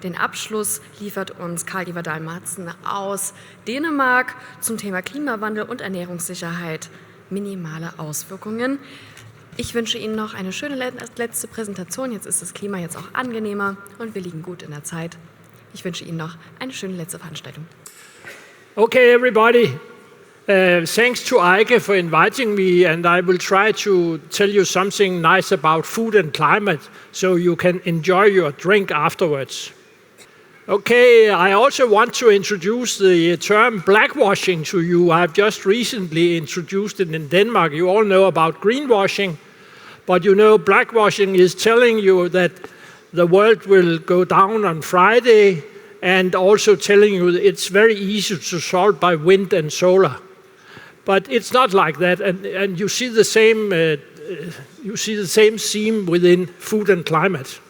Den Abschluss liefert uns Karl-Ivar Dahl-Madsen aus Dänemark zum Thema Klimawandel und Ernährungssicherheit, minimale Auswirkungen. Ich wünsche Ihnen noch eine schöne letzte Präsentation. Jetzt ist das Klima jetzt auch angenehmer und wir liegen gut in der Zeit. Ich wünsche Ihnen noch eine schöne letzte Veranstaltung. Okay, everybody. Thanks to Eike for inviting me, and I will try to tell you something nice about food and climate so you can enjoy your drink afterwards. Okay, I also want to introduce the term blackwashing to you. I've just recently introduced it in Denmark. You all know about greenwashing, but you know blackwashing is telling you that the world will go down on Friday, and also telling you that it's very easy to solve by wind and solar. But it's not like that, and you see the same theme within food and climate.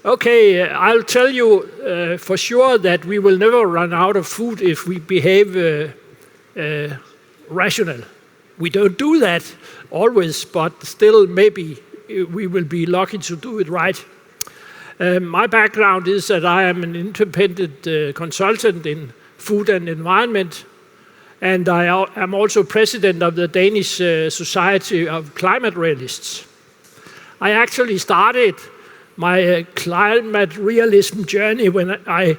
Okay, I'll tell you for sure that we will never run out of food if we behave rational. We don't do that always, but still maybe we will be lucky to do it right. My background is that I am an independent consultant in food and environment, and I am also president of the Danish Society of Climate Realists. I actually started my climate realism journey when I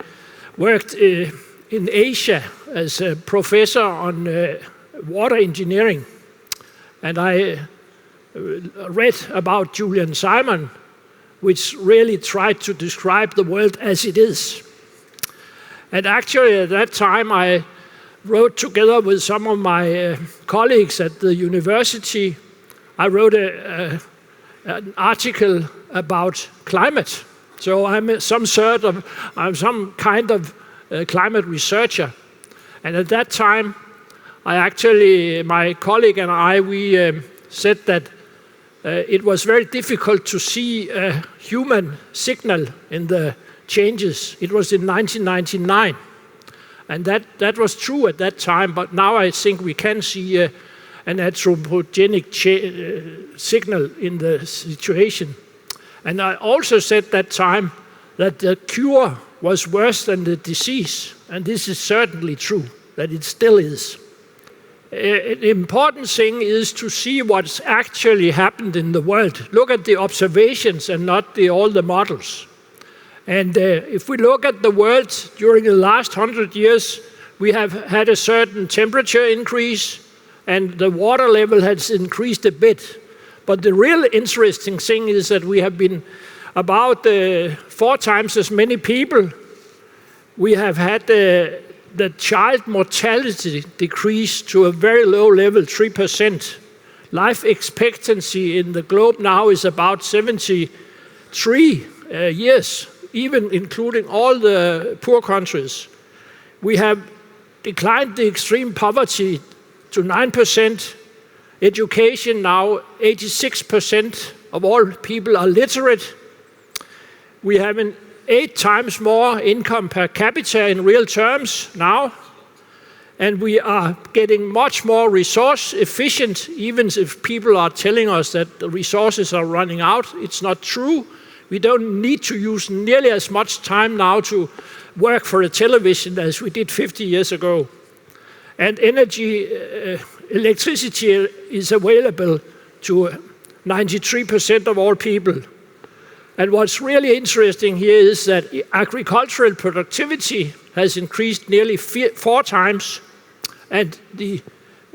worked in Asia as a professor on water engineering, and I read about Julian Simon, which really tried to describe the world as it is. And actually at that time I wrote together with some of my colleagues at the university, I wrote an article about climate. So I'm some kind of climate researcher. And at that time, my colleague and I, we said that it was very difficult to see a human signal in the changes. It was in 1999. And that was true at that time, but now I think we can see an anthropogenic signal in the situation. And I also said that time that the cure was worse than the disease, and this is certainly true, that it still is. An important thing is to see what's actually happened in the world. Look at the observations and not all the models. And if we look at the world during the last 100 years, we have had a certain temperature increase, and the water level has increased a bit. But the real interesting thing is that we have been about 4 times as many people. We have had the child mortality decrease to a very low level, 3%. Life expectancy in the globe now is about 73 years, even including all the poor countries. We have declined the extreme poverty to 9%. Education now, 86% of all people are literate. We have 8 times more income per capita in real terms now. And we are getting much more resource efficient, even if people are telling us that the resources are running out. It's not true. We don't need to use nearly as much time now to work for a television as we did 50 years ago. And electricity is available to 93% of all people. And what's really interesting here is that agricultural productivity has increased nearly 4 times, and the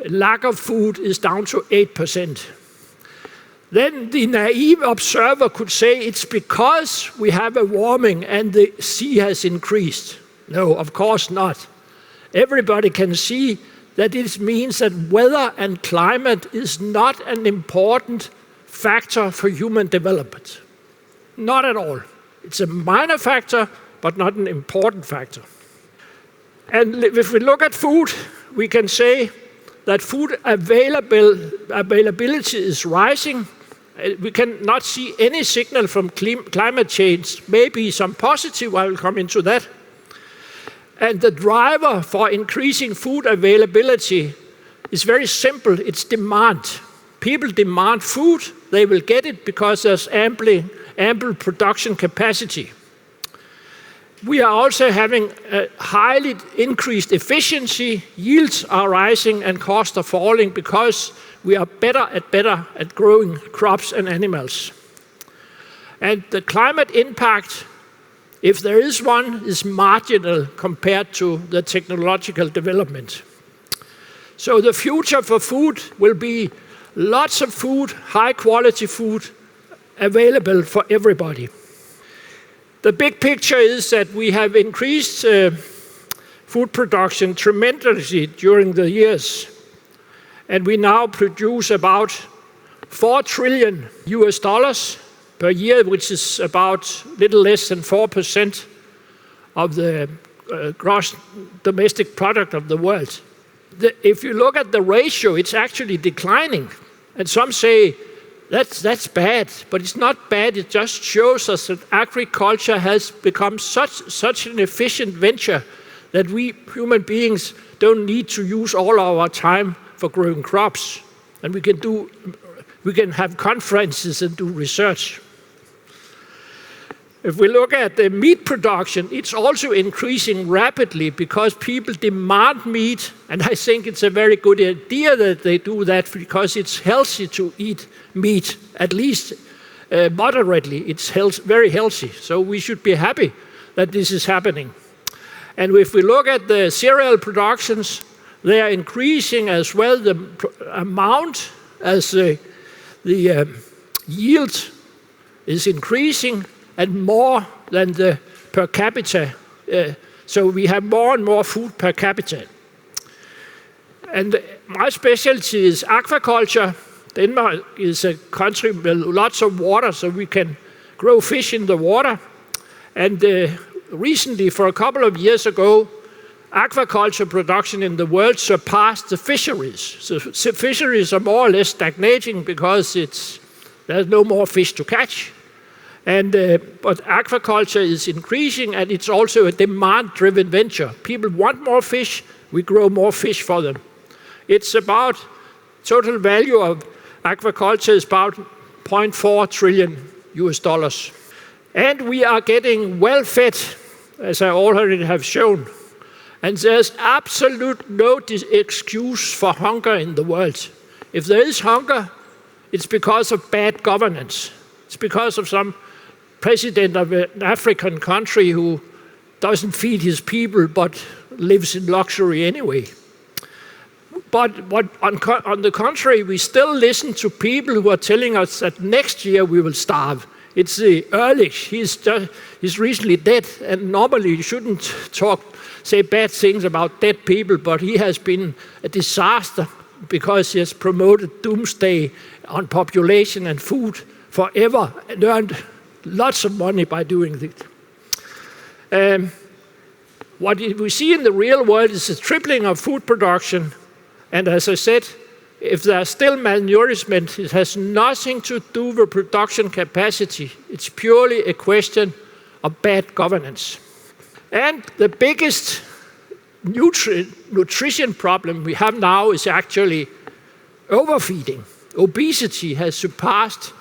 lack of food is down to 8%. Then the naive observer could say it's because we have a warming and the sea has increased. No, of course not. Everybody can see that it means that weather and climate is not an important factor for human development. Not at all. It's a minor factor, but not an important factor. And if we look at food, we can say that food availability is rising. We cannot see any signal from climate change, maybe some positive, I will come into that. And the driver for increasing food availability is very simple, it's demand. People demand food, they will get it because there's ample production capacity. We are also having a highly increased efficiency, yields are rising and costs are falling because we are better at growing crops and animals. And the climate impact, if there is one, is marginal compared to the technological development. So the future for food will be lots of food, high quality food, available for everybody. The big picture is that we have increased food production tremendously during the years. And we now produce about $4 trillion per year, which is about little less than 4% of the gross domestic product of the world. If you look at the ratio, it's actually declining. And some say, that's bad, but it's not bad. It just shows us that agriculture has become such an efficient venture that we human beings don't need to use all our time for growing crops. And we can have conferences and do research. If we look at the meat production, it's also increasing rapidly because people demand meat, and I think it's a very good idea that they do that because it's healthy to eat meat, at least moderately. It's very healthy, so we should be happy that this is happening. And if we look at the cereal productions, they are increasing as well, the amount as the yield is increasing, and more than the per capita. So we have more and more food per capita. And my specialty is aquaculture. Denmark is a country with lots of water, so we can grow fish in the water. And recently, for a couple of years ago, aquaculture production in the world surpassed the fisheries. So fisheries are more or less stagnating because there's no more fish to catch. But aquaculture is increasing, and it's also a demand-driven venture. People want more fish, we grow more fish for them. It's about, total value of aquaculture is about $0.4 trillion. And we are getting well fed, as I already have shown. And there's absolute no excuse for hunger in the world. If there is hunger, it's because of bad governance. It's because of some president of an African country who doesn't feed his people but lives in luxury anyway. But on the contrary, we still listen to people who are telling us that next year we will starve. It's the Ehrlich, he's recently dead, and normally you shouldn't say bad things about dead people, but he has been a disaster because he has promoted doomsday on population and food forever and earned lots of money by doing it. What we see in the real world is a tripling of food production. And as I said, if there's still malnourishment, it has nothing to do with production capacity. It's purely a question of bad governance. And the biggest nutrition problem we have now is actually overfeeding. Obesity has surpassed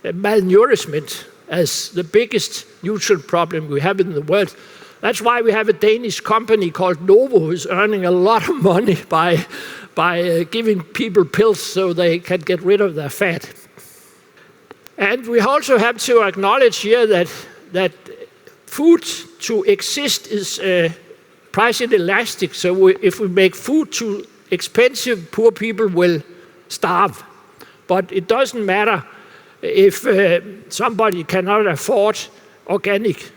malnourishment as the biggest nutrient problem we have in the world. That's why we have a Danish company called Novo who's earning a lot of money by giving people pills so they can get rid of their fat. And we also have to acknowledge here that food to exist is price inelastic. So if we make food too expensive, poor people will starve. But it doesn't matter if somebody cannot afford organic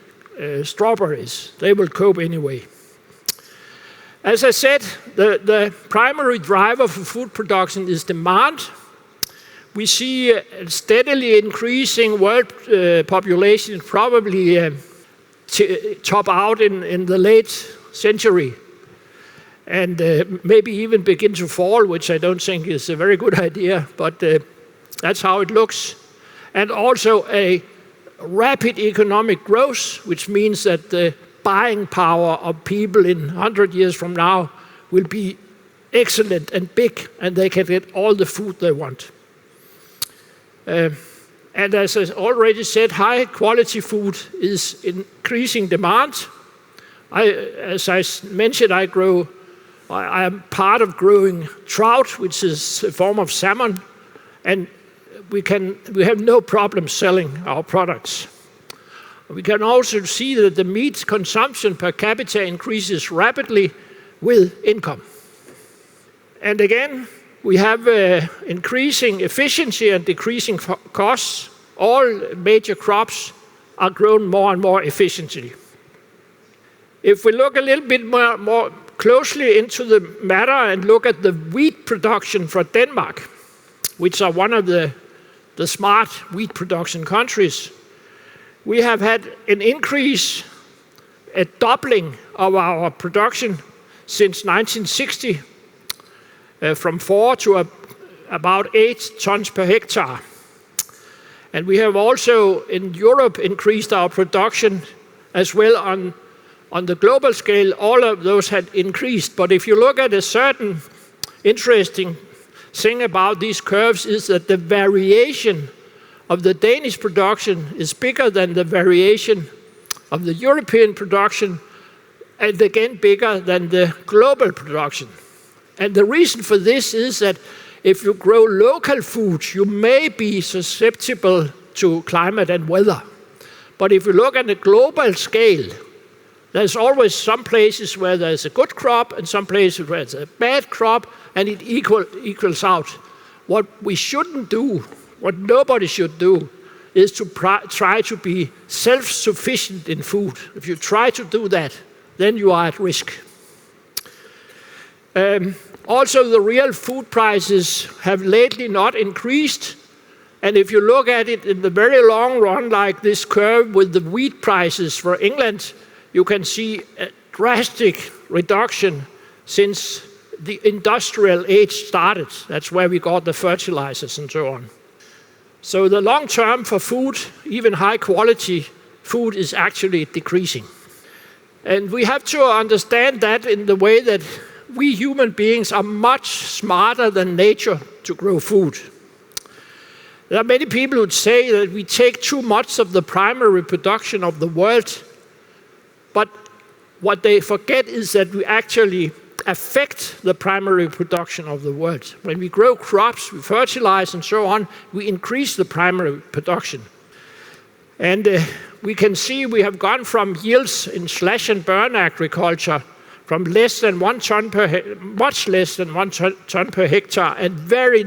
strawberries. They will cope anyway. As I said, the primary driver for food production is demand. We see a steadily increasing world population, probably top out in the late century, and maybe even begin to fall, which I don't think is a very good idea, but that's how it looks. And also a rapid economic growth, which means that the buying power of people in 100 years from now will be excellent and big, and they can get all the food they want. And as I already said, high quality food is increasing demand, As I mentioned, I am part of growing trout, which is a form of salmon, and we have no problem selling our products. We can also see that the meat consumption per capita increases rapidly with income. And again, we have increasing efficiency and decreasing costs. All major crops are grown more and more efficiently. If we look a little bit more closely into the matter and look at the wheat production for Denmark, which are one of the smart wheat production countries, we have had an increase, a doubling of our production since 1960, from 4 to about 8 tons per hectare. And we have also in Europe increased our production as well on the global scale. All of those had increased. But if you look at a certain interesting thing about these curves is that the variation of the Danish production is bigger than the variation of the European production, and again bigger than the global production. And the reason for this is that if you grow local foods, you may be susceptible to climate and weather. But if you look at the global scale, there's always some places where there's a good crop and some places where it's a bad crop, and it equals out. What we shouldn't do, what nobody should do, is to try to be self-sufficient in food. If you try to do that, then you are at risk. Also, the real food prices have lately not increased. And if you look at it in the very long run, like this curve with the wheat prices for England, you can see a drastic reduction since the industrial age started. That's where we got the fertilizers and so on. So the long term for food, even high quality food, is actually decreasing. And we have to understand that in the way that we human beings are much smarter than nature to grow food. There are many people who say that we take too much of the primary production of the world, but what they forget is that we actually affect the primary production of the world. When we grow crops, we fertilize and so on, we increase the primary production. And we can see we have gone from yields in slash and burn agriculture from less than 1 ton much less than 1 ton per hectare, and very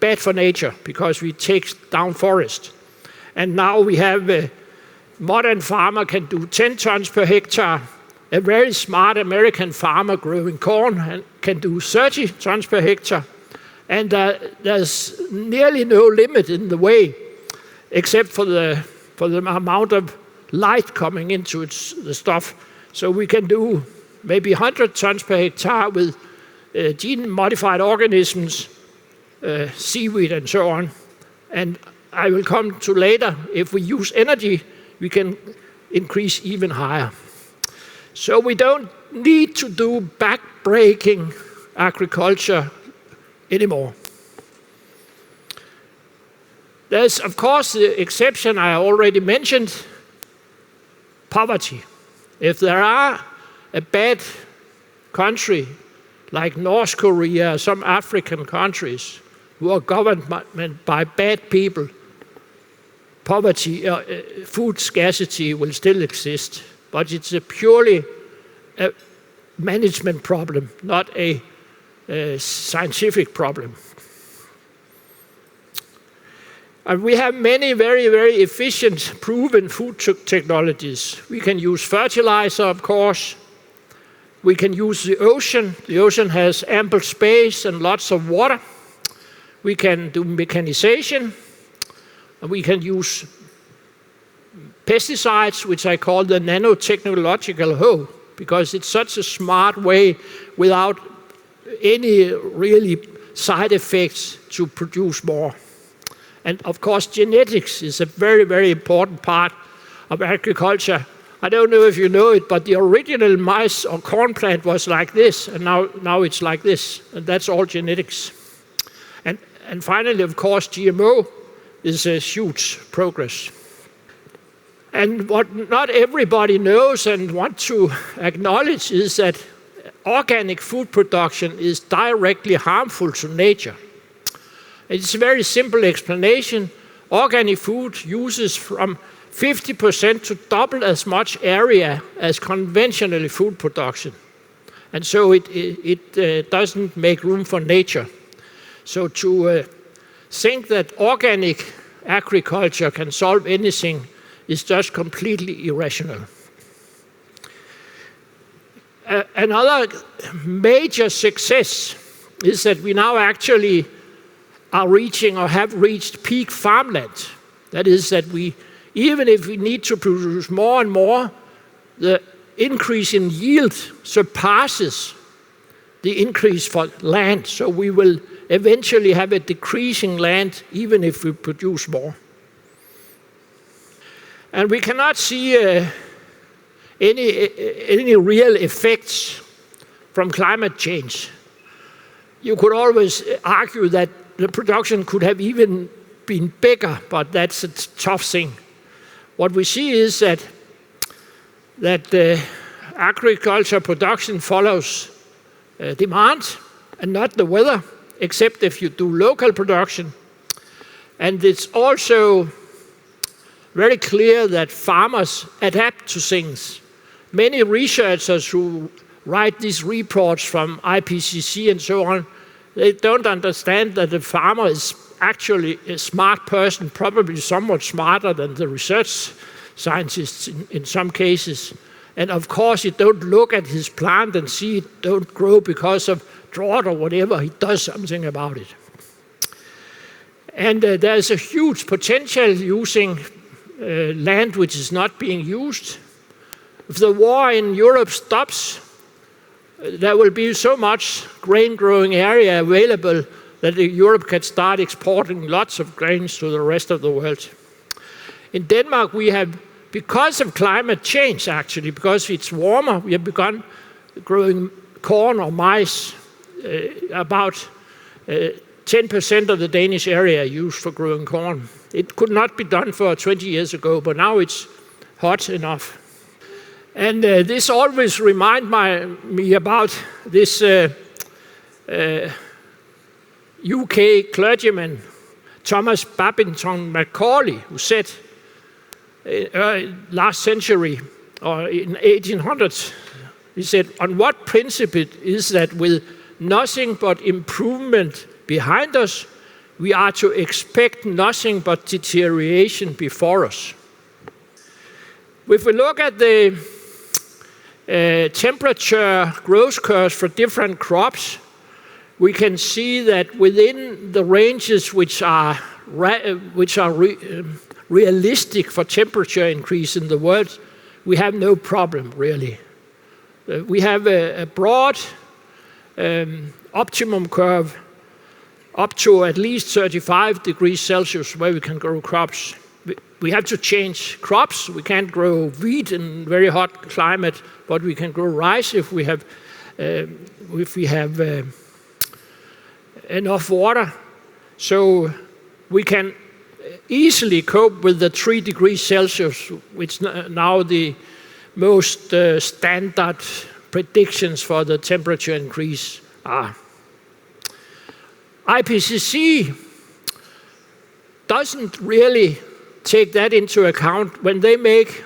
bad for nature because we take down forest. And now we have a modern farmer can do 10 tons per hectare. A very smart American farmer growing corn can do 30 tons per hectare. And there's nearly no limit in the way, except for the amount of light coming into the stuff. So we can do maybe 100 tons per hectare with gene-modified organisms, seaweed and so on. And I will come to later, if we use energy, we can increase even higher. So we don't need to do back-breaking agriculture anymore. There's, of course, the exception I already mentioned, poverty. If there are a bad country like North Korea, some African countries who are governed by bad people, poverty, food scarcity will still exist. But it's purely a management problem, not a scientific problem. And we have many very, very efficient, proven food technologies. We can use fertilizer, of course. We can use the ocean. The ocean has ample space and lots of water. We can do mechanization. And we can use pesticides, which I call the nanotechnological hoe, because it's such a smart way without any really side effects to produce more. And of course, genetics is a very, very important part of agriculture. I don't know if you know it, but the original maize or corn plant was like this, and now it's like this, and that's all genetics. And finally, of course, GMO is a huge progress. And what not everybody knows and want to acknowledge is that organic food production is directly harmful to nature. It's a very simple explanation. Organic food uses from 50% to double as much area as conventional food production. And so it doesn't make room for nature. So to think that organic agriculture can solve anything is just completely irrational. Another major success is that we now actually are reaching or have reached peak farmland. That is that even if we need to produce more and more, the increase in yield surpasses the increase for land. So we will eventually have a decreasing land even if we produce more. And we cannot see any real effects from climate change. You could always argue that the production could have even been bigger, but that's a tough thing. What we see is that agriculture production follows demand and not the weather, except if you do local production. And it's also very clear that farmers adapt to things. Many researchers who write these reports from IPCC and so on, they don't understand that the farmer is actually a smart person, probably somewhat smarter than the research scientists in some cases. And of course, you don't look at his plant and see it don't grow because of drought or whatever. He does something about it. And there's a huge potential using land which is not being used. If the war in Europe stops, there will be so much grain-growing area available that Europe can start exporting lots of grains to the rest of the world. In Denmark, we have, because of climate change actually, because it's warmer, we have begun growing corn or maize. About 10% of the Danish area used for growing corn. It could not be done for 20 years ago, but now it's hot enough. And this always reminds me about this UK clergyman, Thomas Babington Macaulay, who said last century, or in 1800s, he said, "On what principle is that with nothing but improvement behind us, we are to expect nothing but deterioration before us?" If we look at the temperature growth curves for different crops, we can see that within the ranges which are realistic for temperature increase in the world, we have no problem really. We have a broad optimum curve up to at least 35 degrees Celsius where we can grow crops. We have to change crops. We can't grow wheat in very hot climate, but we can grow rice if we have enough water. So we can easily cope with the 3 degrees Celsius, which now the most standard predictions for the temperature increase are. IPCC doesn't really take that into account when they make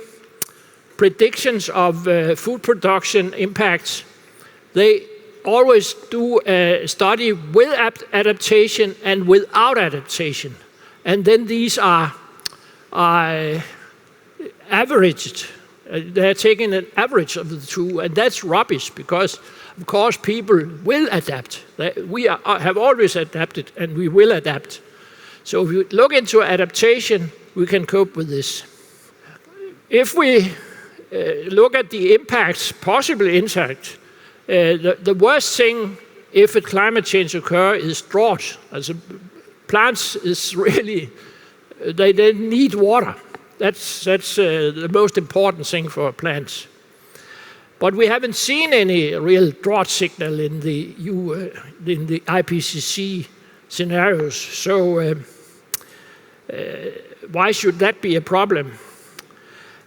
predictions of food production impacts. They always do a study with adaptation and without adaptation. And then these are averaged. They're taking an average of the two, and that's rubbish because, of course, people will adapt. We have always adapted, and we will adapt. So if we look into adaptation, we can cope with this. If we look at the impacts, possible impact, the worst thing if a climate change occurs is drought. As plants is really, they need water. That's the most important thing for plants. But we haven't seen any real drought signal in the IPCC scenarios. So why should that be a problem?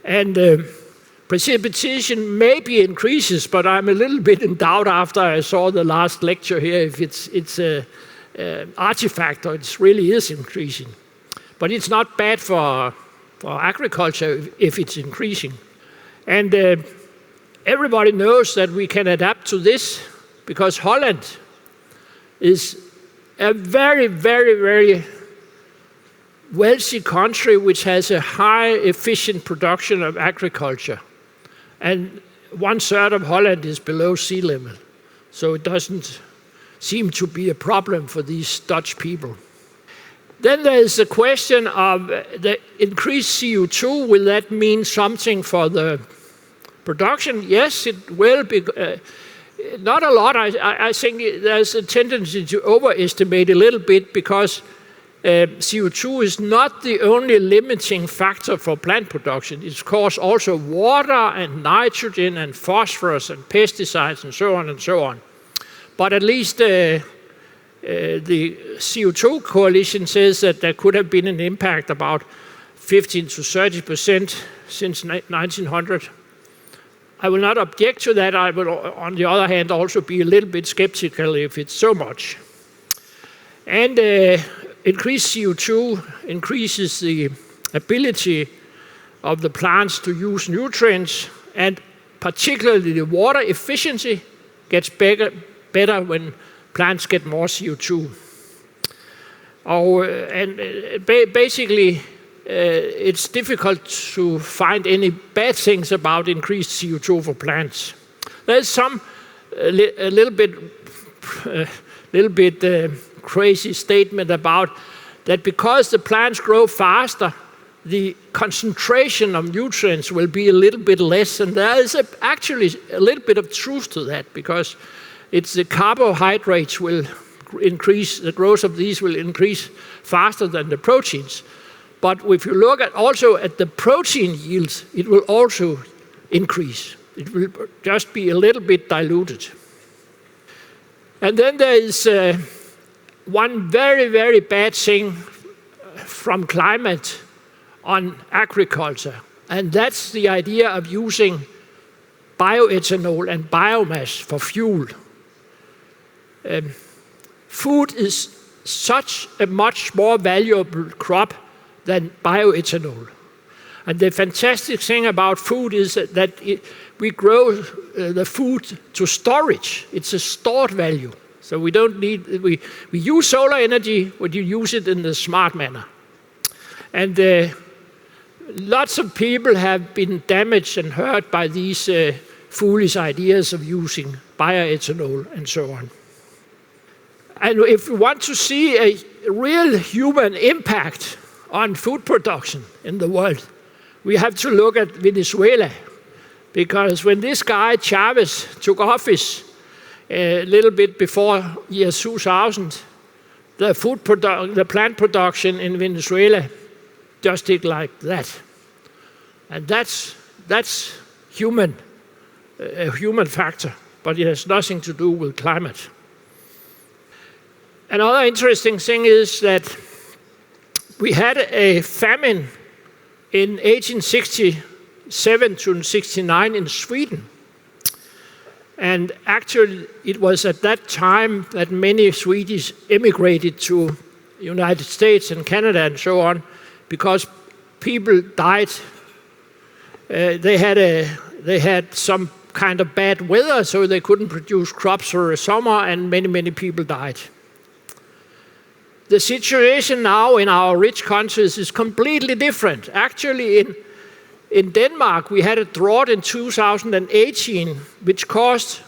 And precipitation maybe increases, but I'm a little bit in doubt after I saw the last lecture here if it's an artifact or it really is increasing. But it's not bad for agriculture if it's increasing. And everybody knows that we can adapt to this because Holland is a very, very, very wealthy country which has a high efficient production of agriculture. And 1/3 of Holland is below sea level. So it doesn't seem to be a problem for these Dutch people. Then there is the question of the increased CO2. Will that mean something for the production? Yes, it will. Not a lot. I think there's a tendency to overestimate a little bit because CO2 is not the only limiting factor for plant production. It's of course also water and nitrogen and phosphorus and pesticides and so on and so on. But at least the CO2 coalition says that there could have been an impact about 15 to 30% since 1900. I will not object to that. I will, on the other hand, also be a little bit skeptical if it's so much. And increased CO2 increases the ability of the plants to use nutrients, and particularly the water efficiency gets better when plants get more CO2. Basically, it's difficult to find any bad things about increased CO2 for plants. There's some a little bit crazy statement about that because the plants grow faster, the concentration of nutrients will be a little bit less, and there is actually a little bit of truth to that because it's the carbohydrates will increase, the growth of these will increase faster than the proteins. But if you look also at the protein yields, it will also increase. It will just be a little bit diluted. And then there is one very, very bad thing from climate on agriculture, and that's the idea of using bioethanol and biomass for fuel. Food is such a much more valuable crop than bioethanol. And the fantastic thing about food is that we grow the food to storage. It's a stored value. So we don't need, we use solar energy, but you use it in a smart manner. And lots of people have been damaged and hurt by these foolish ideas of using bioethanol and so on. And if we want to see a real human impact on food production in the world, we have to look at Venezuela. Because when this guy Chavez took office a little bit before year 2000, the plant production in Venezuela just did like that. And that's a human factor, but it has nothing to do with climate. Another interesting thing is that we had a famine in 1867 to 69 in Sweden. And actually, it was at that time that many Swedes immigrated to the United States and Canada and so on, because people died. They had some kind of bad weather, so they couldn't produce crops for the summer, and many, many people died. The situation now in our rich countries is completely different. Actually, in Denmark, we had a drought in 2018, which caused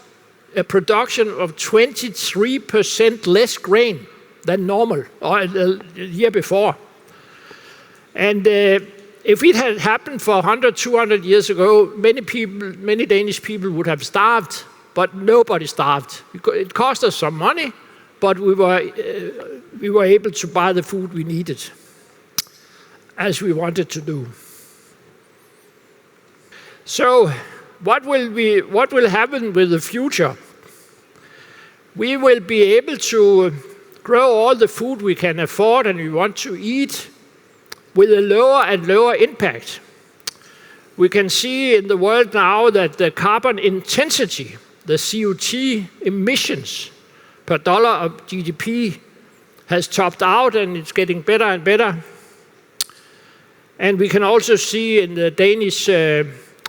a production of 23% less grain than normal, or the year before. And if it had happened for 100, 200 years ago, many Danish people would have starved, but nobody starved. It cost us some money, but we were able to buy the food we needed, as we wanted to do. So, what will happen with the future? We will be able to grow all the food we can afford and we want to eat with a lower and lower impact. We can see in the world now that the carbon intensity, the CO2 emissions per dollar of GDP has topped out, and it's getting better and better. And we can also see in the Danish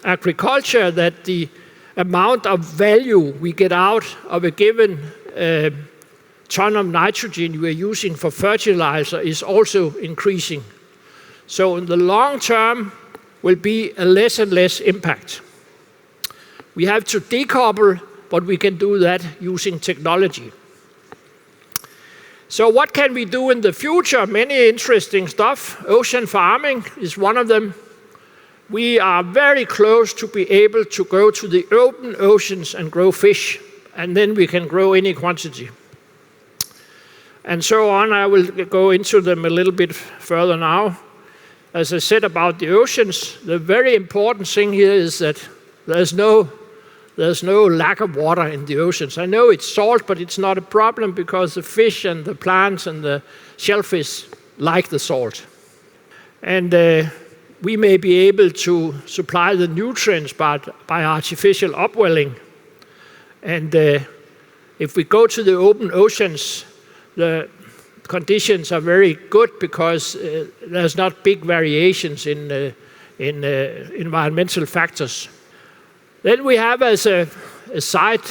agriculture that the amount of value we get out of a given ton of nitrogen we are using for fertilizer is also increasing. So in the long term will be a less and less impact. We have to decouple, but we can do that using technology. So what can we do in the future? Many interesting stuff. Ocean farming is one of them. We are very close to be able to go to the open oceans and grow fish, and then we can grow any quantity. And so on. I will go into them a little bit further now. As I said about the oceans, the very important thing here is that there's no lack of water in the oceans. I know it's salt, but it's not a problem because the fish and the plants and the shellfish like the salt. And we may be able to supply the nutrients by artificial upwelling. And if we go to the open oceans, the conditions are very good because there's not big variations in environmental factors. Then we have as a side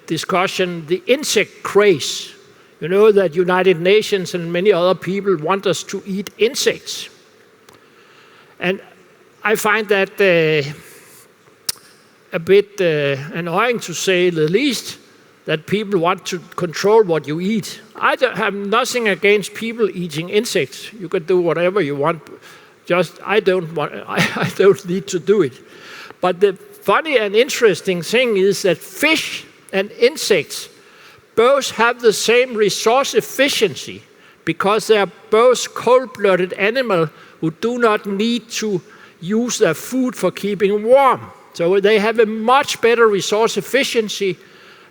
discussion the insect craze. You know that United Nations and many other people want us to eat insects. And I find that a bit annoying, to say the least, that people want to control what you eat. I have nothing against people eating insects. You can do whatever you want. Just I don't need to do it. But the funny and interesting thing is that fish and insects both have the same resource efficiency because they are both cold-blooded animals who do not need to use their food for keeping warm. So they have a much better resource efficiency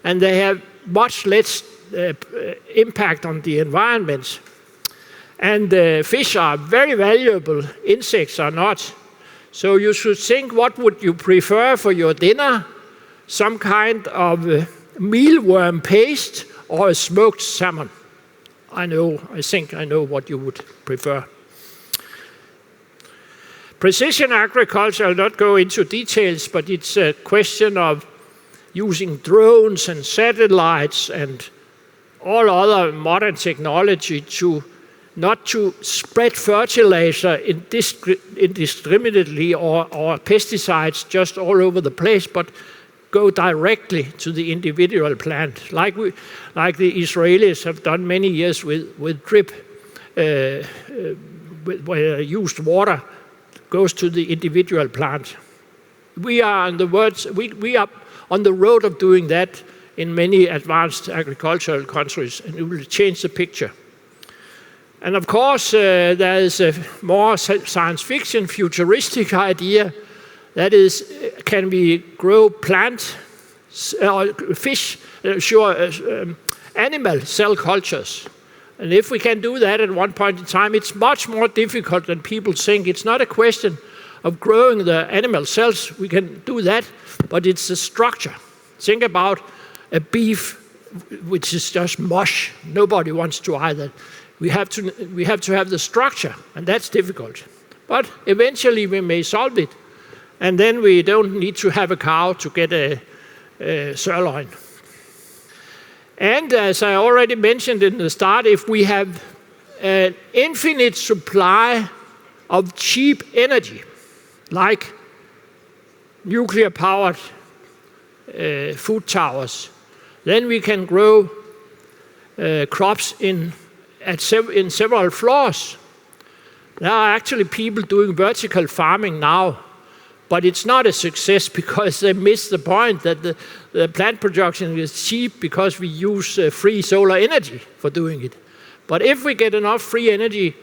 and they have much less impact on the environment. And fish are very valuable, insects are not. So you should think, what would you prefer for your dinner? Some kind of mealworm paste or a smoked salmon? I think I know what you would prefer. Precision agriculture, I'll not go into details, but it's a question of using drones and satellites and all other modern technology not to spread fertilizer indiscriminately or pesticides just all over the place, but go directly to the individual plant, like the Israelis have done many years with drip, where used water goes to the individual plant. We are we are on the road of doing that in many advanced agricultural countries, and it will change the picture. And of course, there is a more science fiction, futuristic idea. That is, can we grow animal cell cultures? And if we can do that at one point in time, it's much more difficult than people think. It's not a question of growing the animal cells. We can do that, but it's the structure. Think about a beef, which is just mush. Nobody wants to either. We have to have the structure, and that's difficult. But eventually we may solve it, and then we don't need to have a cow to get a sirloin. And as I already mentioned in the start, if we have an infinite supply of cheap energy, like nuclear-powered food towers, then we can grow crops in several floors. There are actually people doing vertical farming now, but it's not a success because they miss the point that the plant production is cheap because we use free solar energy for doing it. But if we get enough free energy,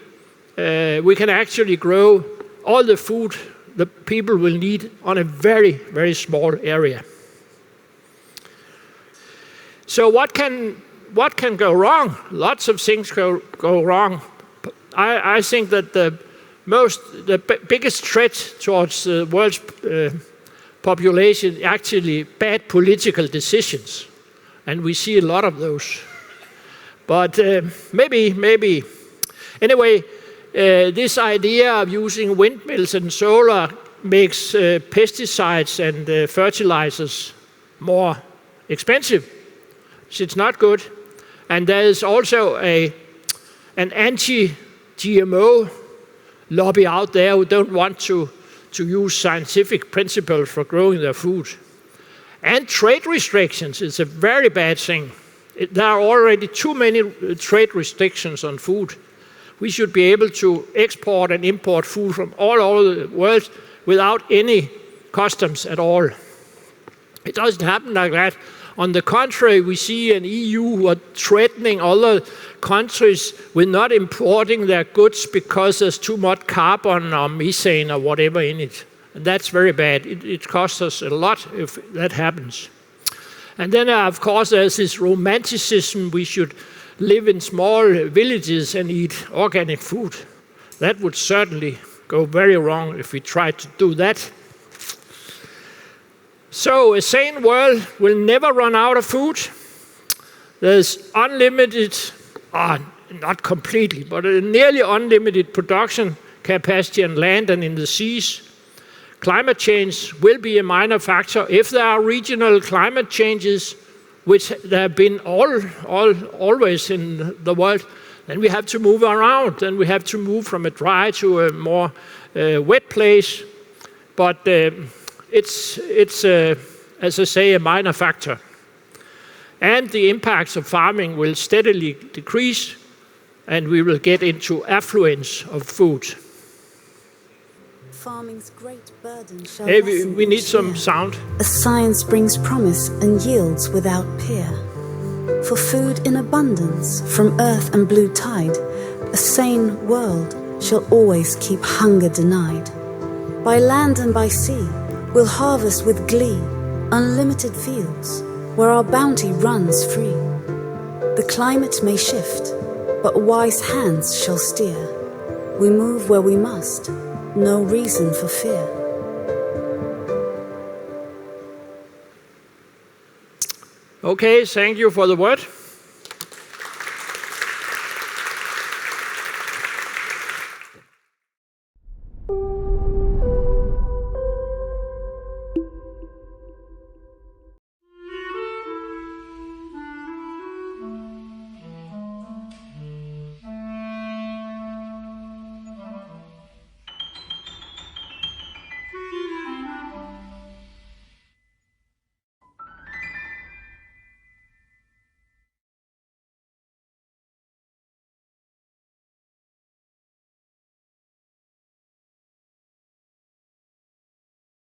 we can actually grow all the food the people will need on a very, very small area. So what can go wrong? Lots of things go wrong. I think that the biggest threat towards the world's population actually bad political decisions, and we see a lot of those. But maybe. Anyway, this idea of using windmills and solar makes pesticides and fertilizers more expensive. So it's not good. And there is also an anti-GMO lobby out there who don't want to use scientific principles for growing their food. And trade restrictions is a very bad thing. There are already too many trade restrictions on food. We should be able to export and import food from all over the world without any customs at all. It doesn't happen like that. On the contrary, we see an EU who are threatening other countries with not importing their goods because there's too much carbon or methane or whatever in it. And that's very bad. It costs us a lot if that happens. And then, of course, there's this romanticism. We should live in small villages and eat organic food. That would certainly go very wrong if we tried to do that. So a sane world will never run out of food. There's unlimited, not completely, but a nearly unlimited production capacity on land and in the seas. Climate change will be a minor factor. If there are regional climate changes, which there have been always in the world, then we have to move around. Then we have to move from a dry to a more wet place. But it's as I say, a minor factor. And the impacts of farming will steadily decrease, and we will get into affluence of food. Farming's great burden shall Hey, lessen we need each some year, sound. as science brings promise and yields without peer. For food in abundance from earth and blue tide, a sane world shall always keep hunger denied. By land and by sea, we'll harvest with glee unlimited fields where our bounty runs free. The climate may shift, but wise hands shall steer. We move where we must, no reason for fear. Okay, thank you for the word.